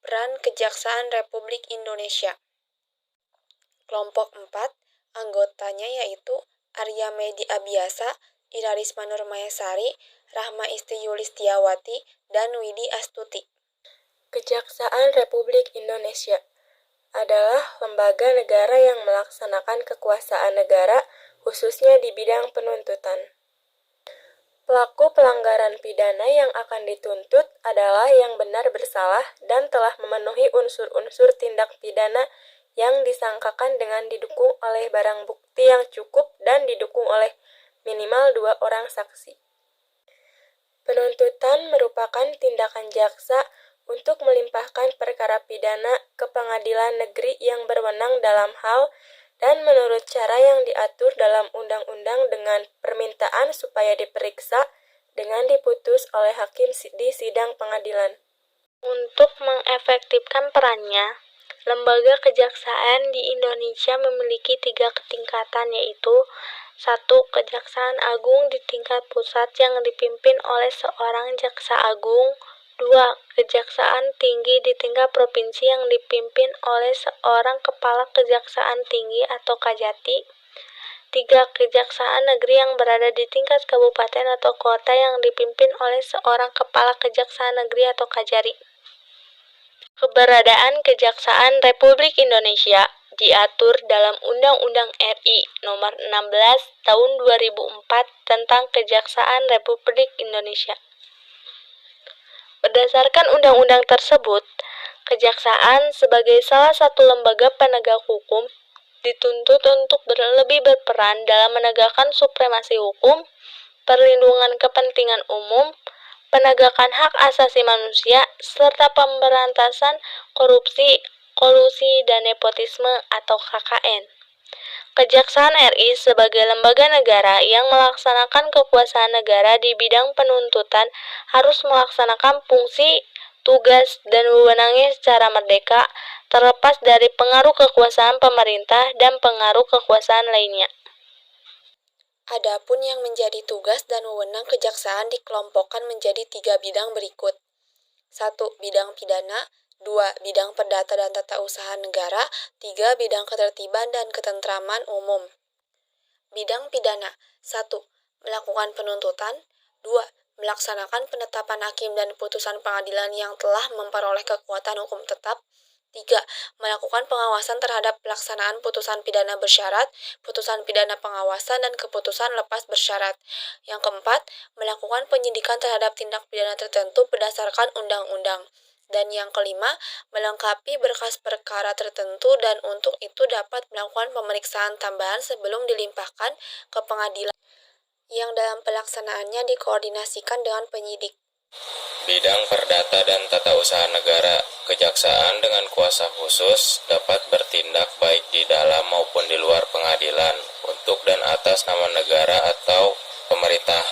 Peran Kejaksaan Republik Indonesia. Kelompok 4, anggotanya yaitu Arya Medi Abiasa, Irarisma Nurmayasari, Rahma Isti Yulistiawati, dan Widi Astuti. Kejaksaan Republik Indonesia adalah lembaga negara yang melaksanakan kekuasaan negara, khususnya di bidang penuntutan. Pelaku pelanggaran pidana yang akan dituntut adalah yang benar bersalah dan telah memenuhi unsur-unsur tindak pidana yang disangkakan dengan didukung oleh barang bukti yang cukup dan didukung oleh minimal 2 orang saksi. Penuntutan merupakan tindakan jaksa untuk melimpahkan perkara pidana ke pengadilan negeri yang berwenang dalam hal dan menurut cara yang diatur dalam undang-undang dengan permintaan supaya diperiksa dengan diputus oleh hakim di sidang pengadilan. Untuk mengefektifkan perannya, lembaga kejaksaan di Indonesia memiliki 3 tingkatan, yaitu 1. Kejaksaan Agung di tingkat pusat yang dipimpin oleh seorang jaksa agung. 2. Kejaksaan Tinggi di tingkat provinsi yang dipimpin oleh seorang kepala kejaksaan tinggi atau kajati. 3. Kejaksaan Negeri yang berada di tingkat kabupaten atau kota yang dipimpin oleh seorang kepala kejaksaan negeri atau kajari. Keberadaan Kejaksaan Republik Indonesia diatur dalam Undang-Undang RI Nomor 16 Tahun 2004 tentang Kejaksaan Republik Indonesia. Berdasarkan undang-undang tersebut, kejaksaan sebagai salah satu lembaga penegak hukum dituntut untuk lebih berperan dalam menegakkan supremasi hukum, perlindungan kepentingan umum, penegakan hak asasi manusia, serta pemberantasan korupsi, kolusi, dan nepotisme atau KKN. Kejaksaan RI sebagai lembaga negara yang melaksanakan kekuasaan negara di bidang penuntutan harus melaksanakan fungsi, tugas, dan wewenangnya secara merdeka, terlepas dari pengaruh kekuasaan pemerintah dan pengaruh kekuasaan lainnya. Adapun yang menjadi tugas dan wewenang kejaksaan dikelompokkan menjadi 3 bidang berikut. 1. Bidang pidana. 2. Bidang perdata dan tata usaha negara. 3. Bidang ketertiban dan ketentraman umum. Bidang pidana. 1. Melakukan penuntutan. 2. Melaksanakan penetapan hakim dan putusan pengadilan yang telah memperoleh kekuatan hukum tetap. 3. Melakukan pengawasan terhadap pelaksanaan putusan pidana bersyarat, putusan pidana pengawasan, dan keputusan lepas bersyarat. Yang keempat, melakukan penyidikan terhadap tindak pidana tertentu berdasarkan undang-undang. Dan yang kelima, melengkapi berkas perkara tertentu dan untuk itu dapat melakukan pemeriksaan tambahan sebelum dilimpahkan ke pengadilan yang dalam pelaksanaannya dikoordinasikan dengan penyidik. Bidang perdata dan tata usaha negara, kejaksaan dengan kuasa khusus dapat bertindak baik di dalam maupun di luar pengadilan untuk dan atas nama negara atau pemerintah.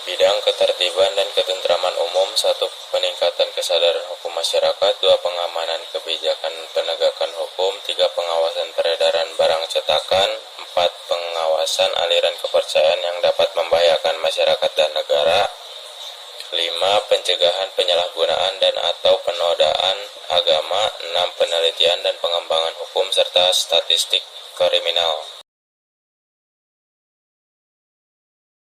Bidang ketertiban dan ketentraman umum, 1. Peningkatan kesadaran hukum masyarakat, 2. Pengamanan kebijakan penegakan hukum, 3. Pengawasan peredaran barang cetakan, 4. Pengawasan aliran kepercayaan yang dapat membahayakan masyarakat dan negara, 5. Pencegahan penyalahgunaan dan atau penodaan agama, 6. Penelitian dan pengembangan hukum serta statistik kriminal.